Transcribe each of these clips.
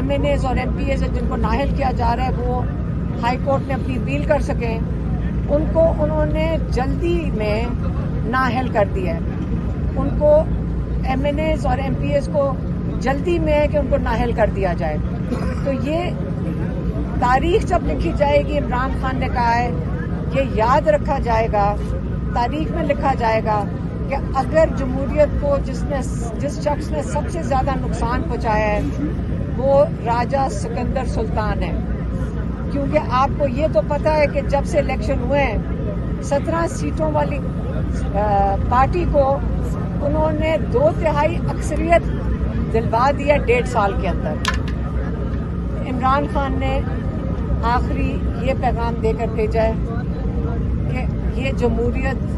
MNAs اور MPAs جن کو نااہل کیا جا رہا ہے وہ ہائی کورٹ میں اپنی اپیل کر سکیں، ان کو انہوں نے جلدی میں نااہل کر دیا ہے. ان کو MNAs اور MPAs کو جلدی میں ہے کہ ان کو نااہل کر دیا جائے. تو یہ تاریخ جب لکھی جائے گی، عمران خان نے کہا ہے یہ یاد رکھا جائے گا، تاریخ میں لکھا جائے گا کہ اگر جمہوریت کو جس شخص نے سب سے زیادہ نقصان پہنچایا ہے وہ راجہ سکندر سلطان ہے. کیونکہ آپ کو یہ تو پتہ ہے کہ جب سے الیکشن ہوئے ہیں 17 سیٹوں والی پارٹی کو انہوں نے 2/3 اکثریت دلوا دیا 1.5 سال کے اندر. عمران خان نے آخری یہ پیغام دے کر بھیجا ہے کہ یہ جمہوریت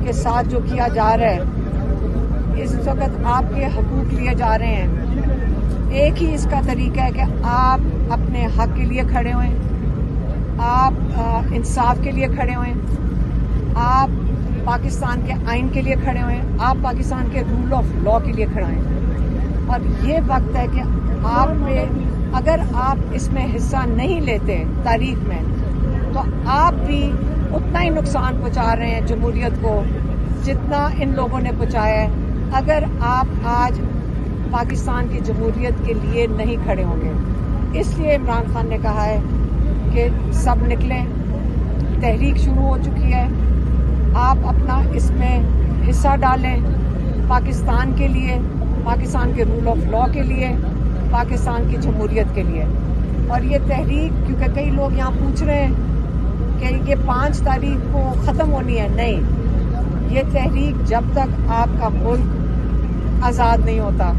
کے ساتھ جو کیا جا رہا ہے، اس وقت آپ کے حقوق لیے جا رہے ہیں. ایک ہی اس کا طریقہ ہے کہ آپ اپنے حق کے لیے کھڑے ہوئیں، آپ انصاف کے لیے کھڑے ہوئیں، آپ پاکستان کے آئین کے لیے کھڑے ہوئیں، آپ پاکستان کے رول آف لا کے لیے کھڑے ہوئیں. اور یہ وقت ہے کہ آپ میں اگر آپ اس میں حصہ نہیں لیتے تاریخ میں تو آپ بھی اتنا ہی نقصان پہنچا رہے ہیں جمہوریت کو جتنا ان لوگوں نے پہنچایا ہے اگر آپ آج پاکستان کی جمہوریت کے لیے نہیں کھڑے ہوں گے. اس لیے عمران خان نے کہا ہے کہ سب نکلیں، تحریک شروع ہو چکی ہے، آپ اپنا اس میں حصہ ڈالیں پاکستان کے لیے، پاکستان کے رول آف لا کے لیے، پاکستان کی جمہوریت کے لیے. اور یہ تحریک، کیونکہ کئی لوگ یہاں پوچھ رہے ہیں کہ یہ 5 تاریخ کو ختم ہونی ہے، نہیں، یہ تحریک جب تک آپ کا ملک آزاد نہیں ہوتا،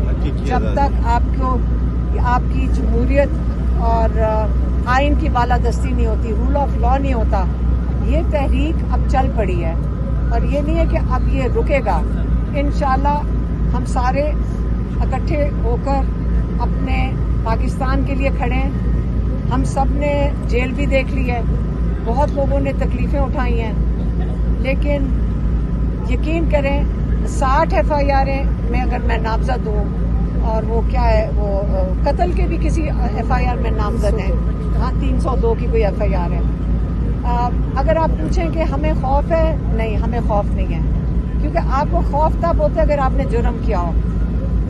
جب تک آپ کی جمہوریت اور آئین کی بالادستی نہیں ہوتی، رول آف لا نہیں ہوتا، یہ تحریک اب چل پڑی ہے. اور یہ نہیں ہے کہ اب یہ رکے گا. انشاءاللہ ہم سارے اکٹھے ہو کر اپنے پاکستان کے لیے کھڑے ہیں. ہم سب نے جیل بھی دیکھ لی ہے، بہت لوگوں نے تکلیفیں اٹھائی ہیں، لیکن یقین کریں 60 FIR میں اگر میں نامزد ہوں، اور وہ کیا ہے، وہ قتل کے بھی کسی FIR میں نامزد ہیں، ہاں 302 کی کوئی FIR ہے. اگر آپ پوچھیں کہ ہمیں خوف ہے، نہیں، ہمیں خوف نہیں ہے. کیونکہ آپ کو خوف تب ہوتا ہے اگر آپ نے جرم کیا ہو.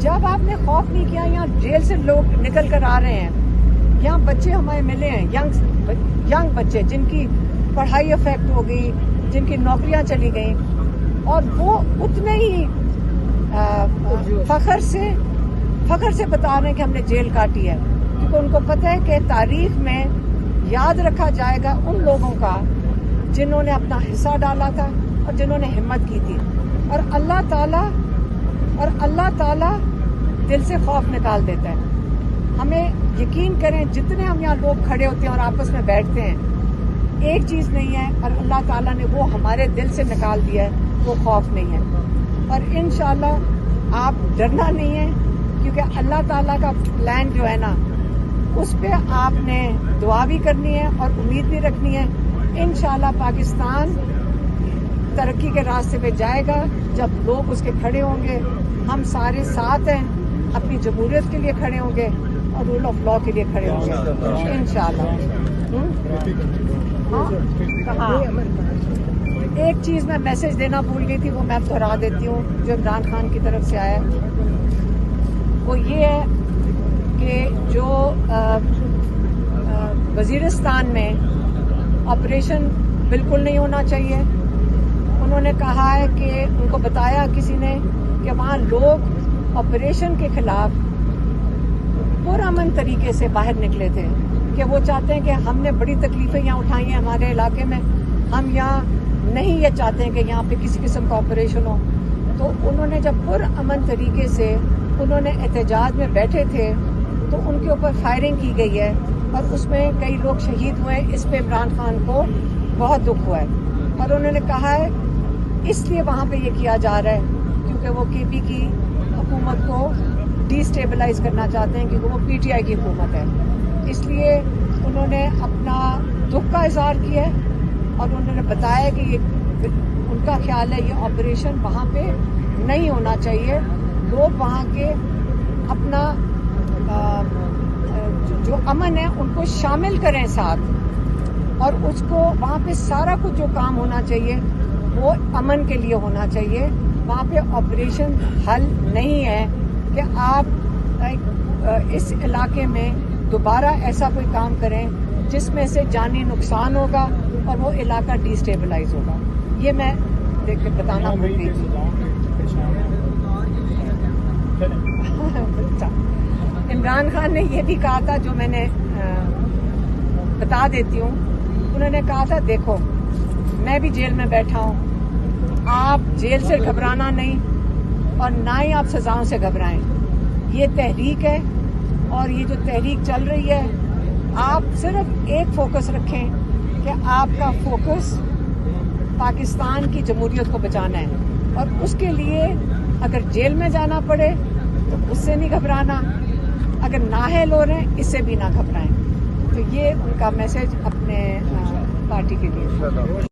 جب آپ نے خوف نہیں کیا، یہاں جیل سے لوگ نکل کر آ رہے ہیں، یہاں بچے ہمیں ملے ہیں، ینگ بچے جن کی پڑھائی افیکٹ ہو گئی، جن کی نوکریاں چلی گئیں، اور وہ اتنے ہی فخر سے بتا رہے ہیں کہ ہم نے جیل کاٹی ہے. کیونکہ ان کو پتہ ہے کہ تاریخ میں یاد رکھا جائے گا ان لوگوں کا جنہوں نے اپنا حصہ ڈالا تھا اور جنہوں نے ہمت کی تھی. اور اللہ تعالیٰ دل سے خوف نکال دیتا ہے. ہمیں یقین کریں، جتنے ہم یہاں لوگ کھڑے ہوتے ہیں اور آپس میں بیٹھتے ہیں، ایک چیز نہیں ہے، اور اللہ تعالیٰ نے وہ ہمارے دل سے نکال دیا ہے، وہ خوف نہیں ہے. اور انشاءاللہ آپ ڈرنا نہیں ہے، کیونکہ اللہ تعالیٰ کا پلان جو ہے نا، اس پہ آپ نے دعا بھی کرنی ہے اور امید بھی رکھنی ہے. انشاءاللہ پاکستان ترقی کے راستے پہ جائے گا جب لوگ اس کے کھڑے ہوں گے. ہم سارے ساتھ ہیں، اپنی جمہوریت کے لیے کھڑے ہوں گے اور رول آف لا کے لیے کھڑے ہوں گے انشاءاللہ. ہاں، ایک چیز میں میسج دینا بھول گئی تھی، وہ میں دہرا دیتی ہوں، جو عمران خان کی طرف سے آیا، وہ یہ ہے کہ جو وزیرستان میں آپریشن بالکل نہیں ہونا چاہیے. انہوں نے کہا ہے کہ ان کو بتایا کسی نے کہ وہاں لوگ آپریشن کے خلاف پرامن طریقے سے باہر نکلے تھے، کہ وہ چاہتے ہیں کہ ہم نے بڑی تکلیفیں یہاں اٹھائی ہیں ہمارے علاقے میں، ہم یہاں نہیں یہ چاہتے ہیں کہ یہاں پہ کسی قسم کا آپریشن ہو. تو انہوں نے جب پرامن طریقے سے انہوں نے احتجاج میں بیٹھے تھے تو ان کے اوپر فائرنگ کی گئی ہے اور اس میں کئی لوگ شہید ہوئے. اس پہ عمران خان کو بہت دکھ ہوا ہے اور انہوں نے کہا ہے اس لیے وہاں پہ یہ کیا جا رہا ہے کیونکہ وہ KP کی حکومت کو ڈی اسٹیبلائز کرنا چاہتے ہیں، کیونکہ وہ PTI کی حکومت ہے. اس لیے انہوں نے اپنا دکھ کا اظہار کیا ہے اور انہوں نے بتایا کہ یہ ان کا خیال ہے یہ آپریشن وہاں پہ نہیں ہونا چاہیے. لوگ وہاں کے اپنا جو امن ہے ان کو شامل کریں ساتھ، اور اس کو وہاں پہ سارا کچھ جو کام ہونا چاہیے وہ امن کے لیے ہونا چاہیے. وہاں پہ آپریشن حل نہیں ہے کہ آپ اس علاقے میں دوبارہ ایسا کوئی کام کریں جس میں سے جانی نقصان ہوگا اور وہ علاقہ ڈی اسٹیبلائز ہوگا. یہ میں دیکھ کے بتانا بھول گئی. عمران خان نے یہ بھی کہا تھا، جو میں نے بتا دیتی ہوں. انہوں نے کہا تھا دیکھو میں بھی جیل میں بیٹھا ہوں، آپ جیل سے گھبرانا نہیں اور نہ ہی آپ سزاؤں سے گھبرائیں. یہ تحریک ہے اور یہ جو تحریک چل رہی ہے آپ صرف ایک فوکس رکھیں کہ آپ کا فوکس پاکستان کی جمہوریت کو بچانا ہے، اور اس کے لیے اگر جیل میں جانا پڑے تو اس سے نہیں گھبرانا، اگر نااہل ہو رہے ہیں اس سے بھی نہ گھبرائیں. تو یہ ان کا میسج اپنے پارٹی کے لیے.